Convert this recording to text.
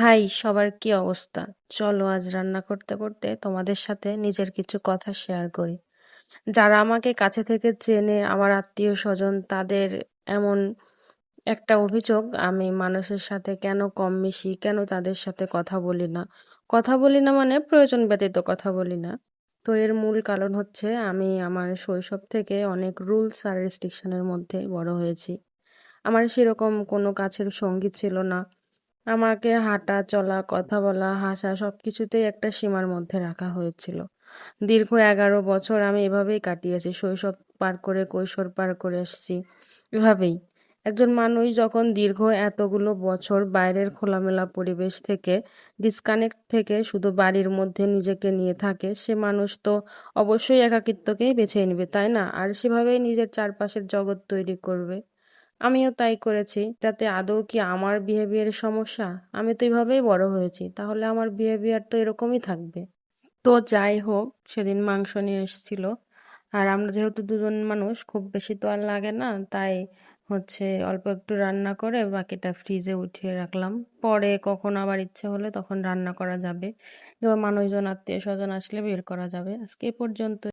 High, সবার কি অবস্থা? চলো আজ রান্না করতে করতে তোমাদের সাথে নিজের কিছু কথা শেয়ার করি। যারা আমাকে কাছে থেকে চেনে, আমার আত্মীয় স্বজন, তাদের এমন একটা অভিযোগ, আমি মানুষের সাথে কেন কম মিশি, কেন তাদের সাথে কথা বলি না। কথা বলি না মানে প্রয়োজন ব্যতীত কথা বলি না। তো এর মূল কারণ হচ্ছে আমি আমার শৈশব থেকে অনেক রুলস আর রেস্ট্রিকশনের মধ্যে বড় হয়েছি। আমার সেরকম কোনো কাছের সঙ্গী ছিল না। আমাকে হাঁটা চলা, কথা বলা, হাসা সবকিছুতেই একটা সীমার মধ্যে রাখা হয়েছিল। দীর্ঘ 11 বছর আমি এভাবেই কাটিয়েছি, শৈশব পার করে কৈশোর পার করে এসেছি এভাবেই। একজন মানুষ যখন দীর্ঘ এতগুলো বছর বাইরের খোলামেলা পরিবেশ থেকে ডিসকানেক্ট থেকে শুধু বাড়ির মধ্যে নিজেকে নিয়ে থাকে, সে মানুষ তো অবশ্যই একাকিত্বকেই বেছে নেবে, তাই না? আর সেভাবেই নিজের চারপাশের জগৎ তৈরি করবে। আমিও তাই করেছি। তাতে আদৌ কি আমার বিহেভিয়ারের সমস্যা? আমি তো এভাবেই বড় হয়েছি, তাহলে আমার বিহেভিয়ার তো এরকমই থাকবে। তো যাই হোক, সেদিন মাংস নিয়ে এসেছিল। আর আমরা যেহেতু দুজন মানুষ, খুব বেশি তো আর লাগে না, তাই অল্প একটু রান্না করে বাকিটা ফ্রিজে উঠিয়ে রাখলাম। পরে কখন আবার ইচ্ছে হলে তখন রান্না করা যাবে, এবার মানুষজন আত্মীয় স্বজন আসলে বের করা যাবে। আজকে এ পর্যন্ত।